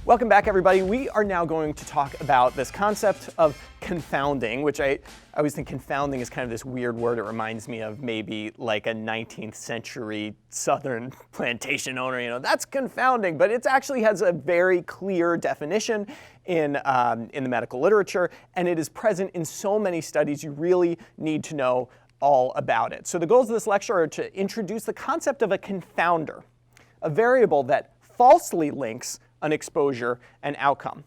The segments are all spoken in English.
Welcome back, everybody. We are now going to talk about this concept of confounding, which I always think confounding is kind of this weird word. It reminds me of maybe like a 19th century Southern plantation owner, that's confounding, but it actually has a very clear definition in the medical literature, and it is present in so many studies. You really need to know all about it. So the goals of this lecture are to introduce the concept of a confounder, a variable that falsely links an exposure and outcome.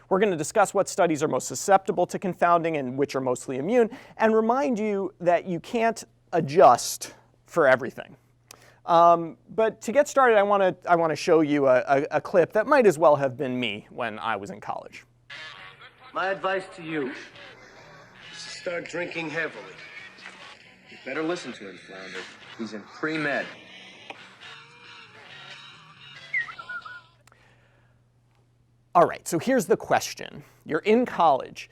We're going to discuss what studies are most susceptible to confounding and which are mostly immune, and remind you that you can't adjust for everything. But to get started, I want to show you a clip that might as well have been me when I was in college. My advice to you is to start drinking heavily. You better listen to him, Flounder. He's in pre-med. All right, so here's the question. You're in college.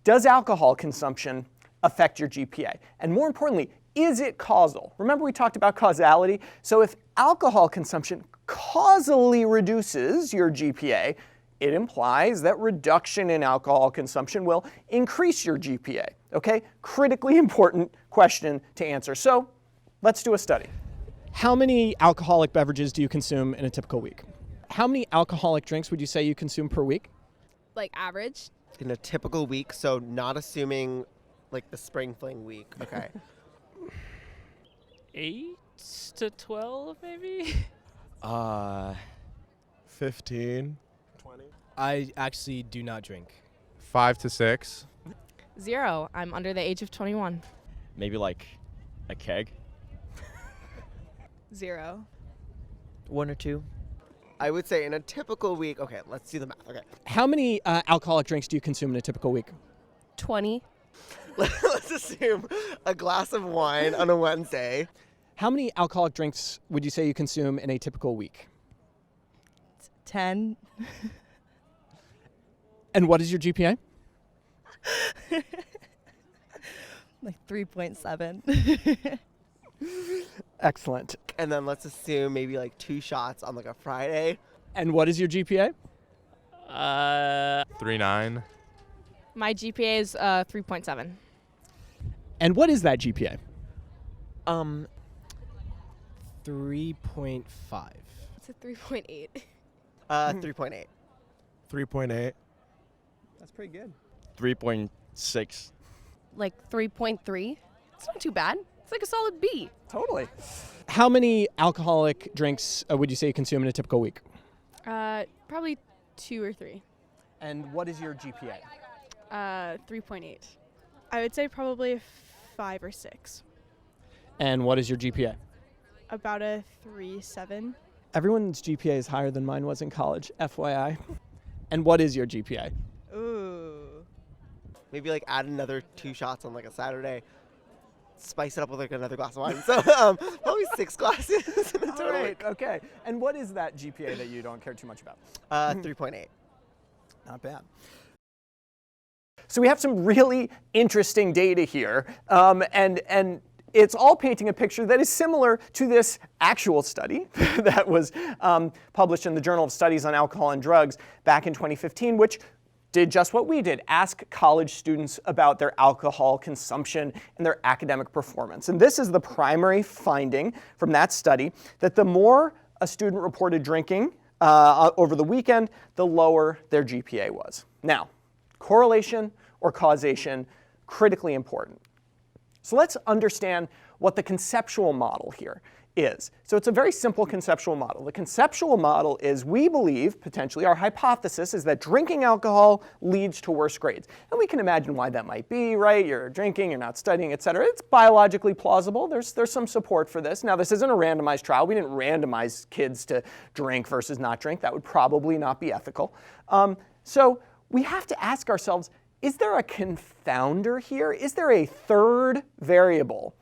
Does alcohol consumption affect your GPA? And more importantly, is it causal? Remember we talked about causality? So if alcohol consumption causally reduces your GPA, it implies that reduction in alcohol consumption will increase your GPA. Okay? Critically important question to answer. So let's do a study. How many alcoholic beverages do you consume in a typical week? How many alcoholic drinks would you say you consume per week? Like average? In a typical week, so not assuming like the spring fling week. Okay. 8 to 12 maybe? 15. 20. I actually do not drink. 5 to 6. 0. I'm under the age of 21. Maybe like a keg. 0. 1 or 2. I would say in a typical week, okay, let's do the math. Okay. How many alcoholic drinks do you consume in a typical week? 20. Let's assume a glass of wine on a Wednesday. How many alcoholic drinks would you say you consume in a typical week? 10. And what is your GPA? Like 3.7. Excellent. And then let's assume maybe like 2 shots on like a Friday. And what is your GPA? 3.9. My GPA is 3.7. And what is that GPA? 3.5. It's a 3.8. 3.8. 3.8. That's pretty good. 3.6. Like 3.3. It's not too bad. It's like a solid B. Totally. How many alcoholic drinks would you say you consume in a typical week? Probably 2 or 3. And what is your GPA? 3.8. I would say probably 5 or 6. And what is your GPA? About a 3.7. Everyone's GPA is higher than mine was in college, FYI. And what is your GPA? Ooh. Maybe like add another 2 shots on like a Saturday. Spice it up with like another glass of wine. So probably 6 glasses in a total. All right, week. okay. And what is that GPA that you don't care too much about? 3.8. Not bad. So we have some really interesting data here, and it's all painting a picture that is similar to this actual study that was published in the Journal of Studies on Alcohol and Drugs back in 2015, which did just what we did, ask college students about their alcohol consumption and their academic performance. And this is the primary finding from that study, that the more a student reported drinking over the weekend, the lower their GPA was. Now, correlation or causation, critically important. So let's understand what the conceptual model here is. So it's a very simple conceptual model. The conceptual model is, we believe, potentially, our hypothesis is that drinking alcohol leads to worse grades. And we can imagine why that might be, right? You're drinking, you're not studying, et cetera. It's biologically plausible. There's some support for this. Now, this isn't a randomized trial. We didn't randomize kids to drink versus not drink. That would probably not be ethical. So we have to ask ourselves, is there a confounder here? Is there a third variable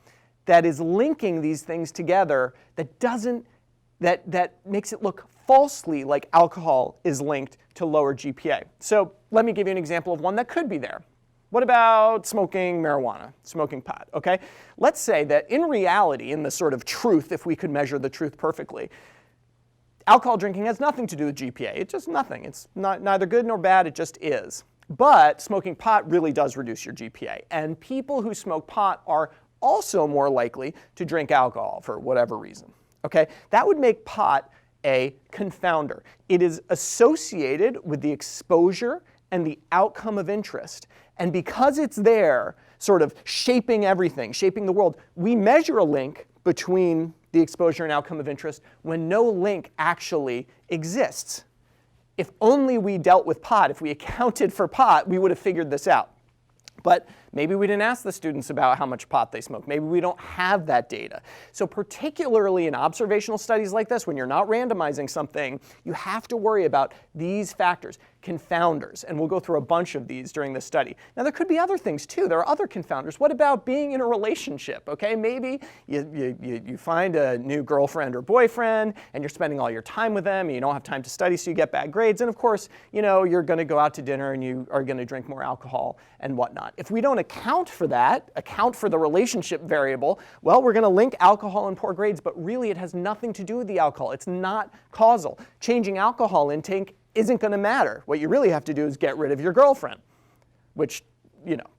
that is linking these things together that makes it look falsely like alcohol is linked to lower GPA? So let me give you an example of one that could be there. What about smoking marijuana, smoking pot, okay? Let's say that in reality, in the sort of truth, if we could measure the truth perfectly, Alcohol drinking has nothing to do with GPA. It's just nothing. It's neither good nor bad. It just is. But smoking pot really does reduce your GPA. And people who smoke pot are also more likely to drink alcohol for whatever reason. Okay? That would make pot a confounder. It is associated with the exposure and the outcome of interest. And because it's there, sort of shaping everything, shaping the world, we measure a link between the exposure and outcome of interest when no link actually exists. If only we dealt with pot, if we accounted for pot, we would have figured this out. But maybe we didn't ask the students about how much pot they smoke. Maybe we don't have that data. So particularly in observational studies like this, when you're not randomizing something, you have to worry about these factors, confounders. And we'll go through a bunch of these during this study. Now there could be other things too. There are other confounders. What about being in a relationship? Okay, maybe you find a new girlfriend or boyfriend and you're spending all your time with them and you don't have time to study, so you get bad grades. And of course, you're going to go out to dinner and you are going to drink more alcohol and whatnot. If we don't account for that, account for the relationship variable, well, we're going to link alcohol and poor grades, but really it has nothing to do with the alcohol. It's not causal. Changing alcohol intake isn't going to matter. What you really have to do is get rid of your girlfriend, which,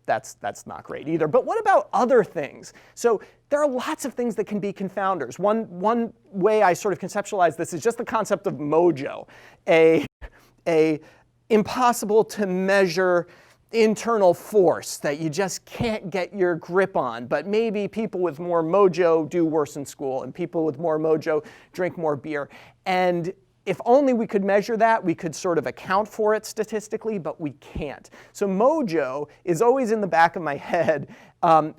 that's not great either. But what about other things? So there are lots of things that can be confounders. One way I sort of conceptualize this is just the concept of mojo, a impossible to measure internal force that you just can't get your grip on. But maybe people with more mojo do worse in school, and people with more mojo drink more beer. And if only we could measure that, we could sort of account for it statistically, but we can't. So mojo is always in the back of my head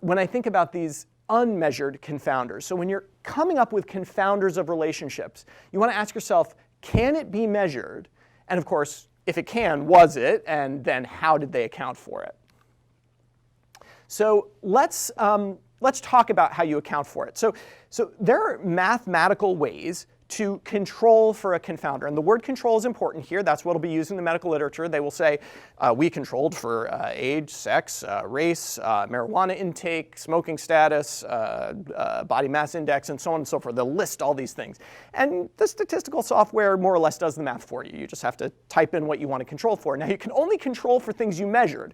when I think about these unmeasured confounders. So when you're coming up with confounders of relationships, you want to ask yourself, can it be measured? And of course, if it can, was it? And then how did they account for it? So let's talk about how you account for it. So there are mathematical ways to control for a confounder. And the word control is important here. That's what will be used in the medical literature. They will say, we controlled for age, sex, race, marijuana intake, smoking status, body mass index, and so on and so forth. They'll list all these things. And the statistical software more or less does the math for you. You just have to type in what you want to control for. Now, you can only control for things you measured.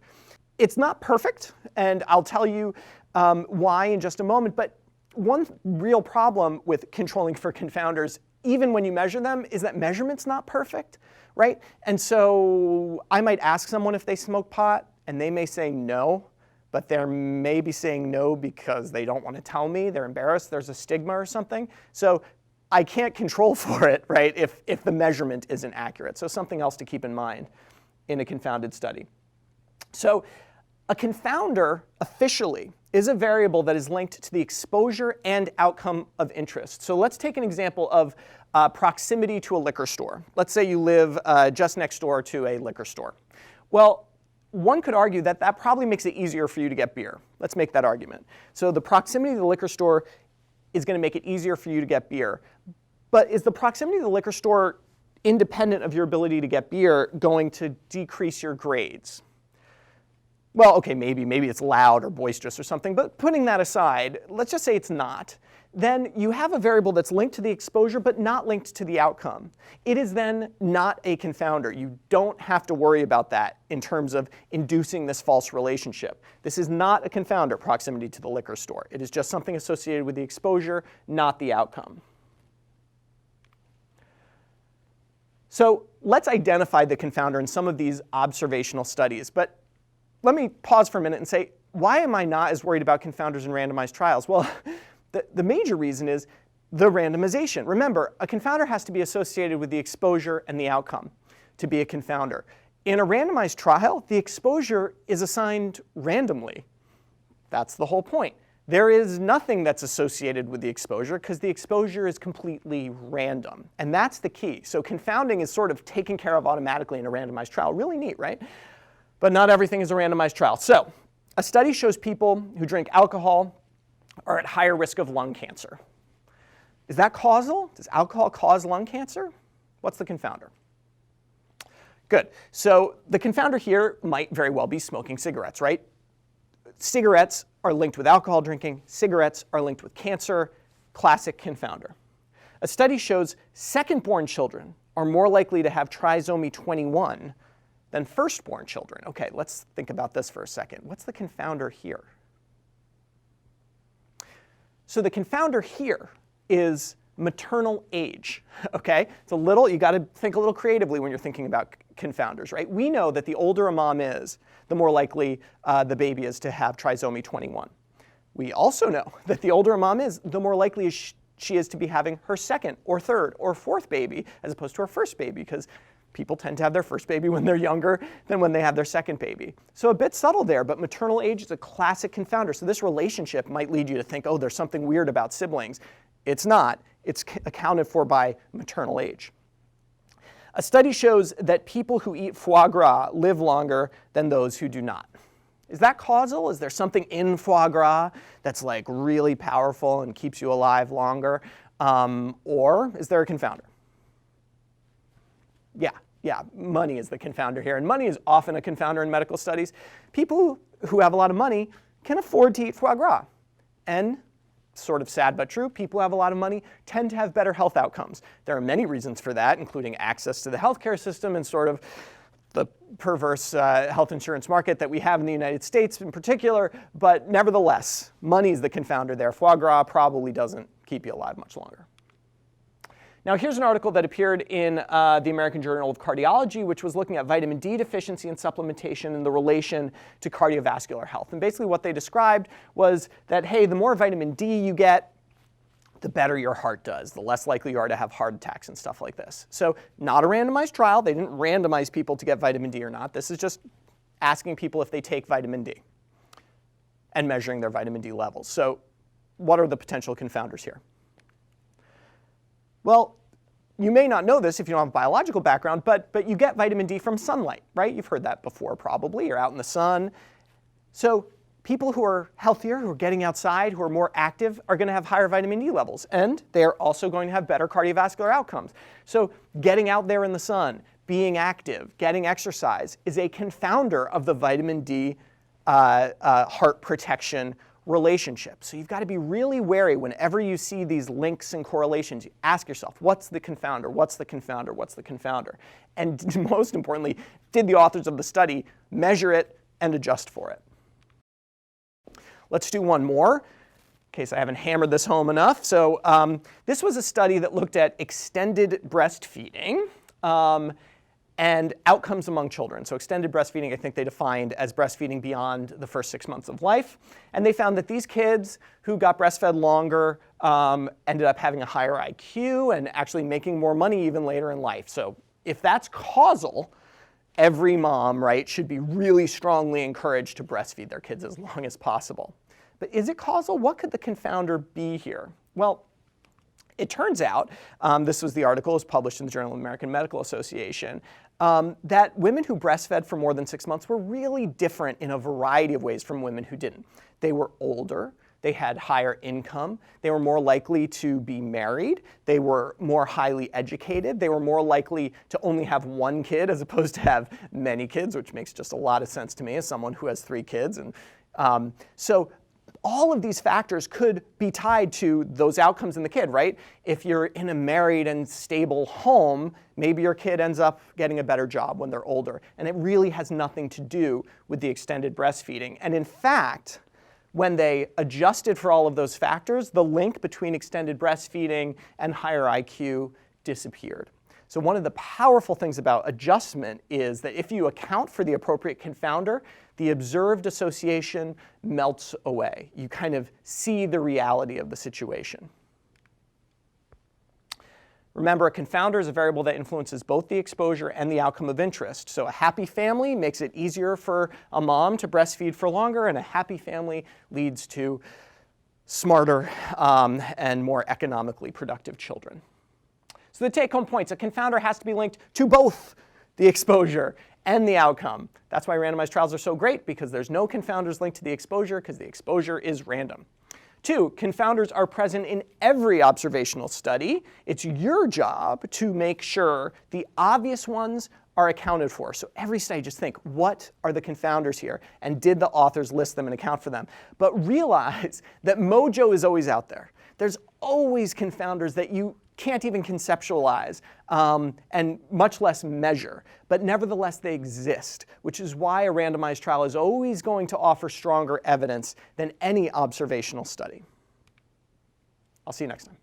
It's not perfect, and I'll tell you why in just a moment. But one real problem with controlling for confounders, even when you measure them, is that measurement's not perfect, right? And so I might ask someone if they smoke pot, and they may say no, but they're maybe saying no because they don't want to tell me, they're embarrassed, there's a stigma or something. So I can't control for it, right, if the measurement isn't accurate. So something else to keep in mind in a confounded study. So a confounder officially is a variable that is linked to the exposure and outcome of interest. So let's take an example of proximity to a liquor store. Let's say you live just next door to a liquor store. Well, one could argue that that probably makes it easier for you to get beer. Let's make that argument. So the proximity to the liquor store is going to make it easier for you to get beer. But is the proximity to the liquor store independent of your ability to get beer going to decrease your grades? Well, okay, maybe it's loud or boisterous or something, but putting that aside, let's just say it's not. Then you have a variable that's linked to the exposure but not linked to the outcome. It is then not a confounder. You don't have to worry about that in terms of inducing this false relationship. This is not a confounder, proximity to the liquor store. It is just something associated with the exposure, not the outcome. So let's identify the confounder in some of these observational studies. But let me pause for a minute and say, why am I not as worried about confounders in randomized trials? Well, the major reason is the randomization. Remember, a confounder has to be associated with the exposure and the outcome to be a confounder. In a randomized trial, the exposure is assigned randomly. That's the whole point. There is nothing that's associated with the exposure because the exposure is completely random. And that's the key. So confounding is sort of taken care of automatically in a randomized trial. Really neat, right? But not everything is a randomized trial. So a study shows people who drink alcohol are at higher risk of lung cancer. Is that causal? Does alcohol cause lung cancer? What's the confounder? Good. So the confounder here might very well be smoking cigarettes, right? Cigarettes are linked with alcohol drinking. Cigarettes are linked with cancer. Classic confounder. A study shows second-born children are more likely to have trisomy 21 than first-born children. Okay, let's think about this for a second. What's the confounder here? So the confounder here is maternal age, okay? It's a little, you got to think a little creatively when you're thinking about confounders, right? We know that the older a mom is, the more likely the baby is to have trisomy 21. We also know that the older a mom is, the more likely she is to be having her second or third or fourth baby as opposed to her first baby, because people tend to have their first baby when they're younger than when they have their second baby. So a bit subtle there, but maternal age is a classic confounder. So this relationship might lead you to think, oh, there's something weird about siblings. It's not. It's accounted for by maternal age. A study shows that people who eat foie gras live longer than those who do not. Is that causal? Is there something in foie gras that's like really powerful and keeps you alive longer? Or is there a confounder? Yeah, money is the confounder here. And money is often a confounder in medical studies. People who have a lot of money can afford to eat foie gras. And sort of sad but true, people who have a lot of money tend to have better health outcomes. There are many reasons for that, including access to the healthcare system and sort of the perverse health insurance market that we have in the United States in particular. But nevertheless, money is the confounder there. Foie gras probably doesn't keep you alive much longer. Now here's an article that appeared in the American Journal of Cardiology, which was looking at vitamin D deficiency and supplementation and the relation to cardiovascular health. And basically what they described was that, hey, the more vitamin D you get, the better your heart does, the less likely you are to have heart attacks and stuff like this. So not a randomized trial. They didn't randomize people to get vitamin D or not. This is just asking people if they take vitamin D and measuring their vitamin D levels. So what are the potential confounders here? Well, you may not know this if you don't have a biological background, but you get vitamin D from sunlight, right? You've heard that before probably. You're out in the sun. So people who are healthier, who are getting outside, who are more active, are going to have higher vitamin D levels. And they are also going to have better cardiovascular outcomes. So getting out there in the sun, being active, getting exercise is a confounder of the vitamin D heart protection relationship. So you've got to be really wary whenever you see these links and correlations. You ask yourself, what's the confounder? What's the confounder? What's the confounder? And most importantly, did the authors of the study measure it and adjust for it? Let's do one more, in case I haven't hammered this home enough. So this was a study that looked at extended breastfeeding and outcomes among children. So extended breastfeeding, I think they defined as breastfeeding beyond the first 6 months of life. And they found that these kids who got breastfed longer ended up having a higher IQ and actually making more money even later in life. So if that's causal, every mom, right, should be really strongly encouraged to breastfeed their kids as long as possible. But is it causal? What could the confounder be here? Well, it turns out, this was the article, it was published in the Journal of the American Medical Association, that women who breastfed for more than 6 months were really different in a variety of ways from women who didn't. They were older, they had higher income, they were more likely to be married, they were more highly educated, they were more likely to only have one kid as opposed to have many kids, which makes just a lot of sense to me as someone who has 3 kids. And so all of these factors could be tied to those outcomes in the kid, right? If you're in a married and stable home, maybe your kid ends up getting a better job when they're older. And it really has nothing to do with the extended breastfeeding. And in fact, when they adjusted for all of those factors, the link between extended breastfeeding and higher IQ disappeared. So one of the powerful things about adjustment is that if you account for the appropriate confounder, the observed association melts away. You kind of see the reality of the situation. Remember, a confounder is a variable that influences both the exposure and the outcome of interest. So a happy family makes it easier for a mom to breastfeed for longer, and a happy family leads to smarter and more economically productive children. So the take-home points, a confounder has to be linked to both the exposure and the outcome. That's why randomized trials are so great, because there's no confounders linked to the exposure, because the exposure is random. 2, confounders are present in every observational study. It's your job to make sure the obvious ones are accounted for. So every study, just think, what are the confounders here? And did the authors list them and account for them? But realize that mojo is always out there. There's always confounders that you can't even conceptualize, and much less measure. But nevertheless, they exist, which is why a randomized trial is always going to offer stronger evidence than any observational study. I'll see you next time.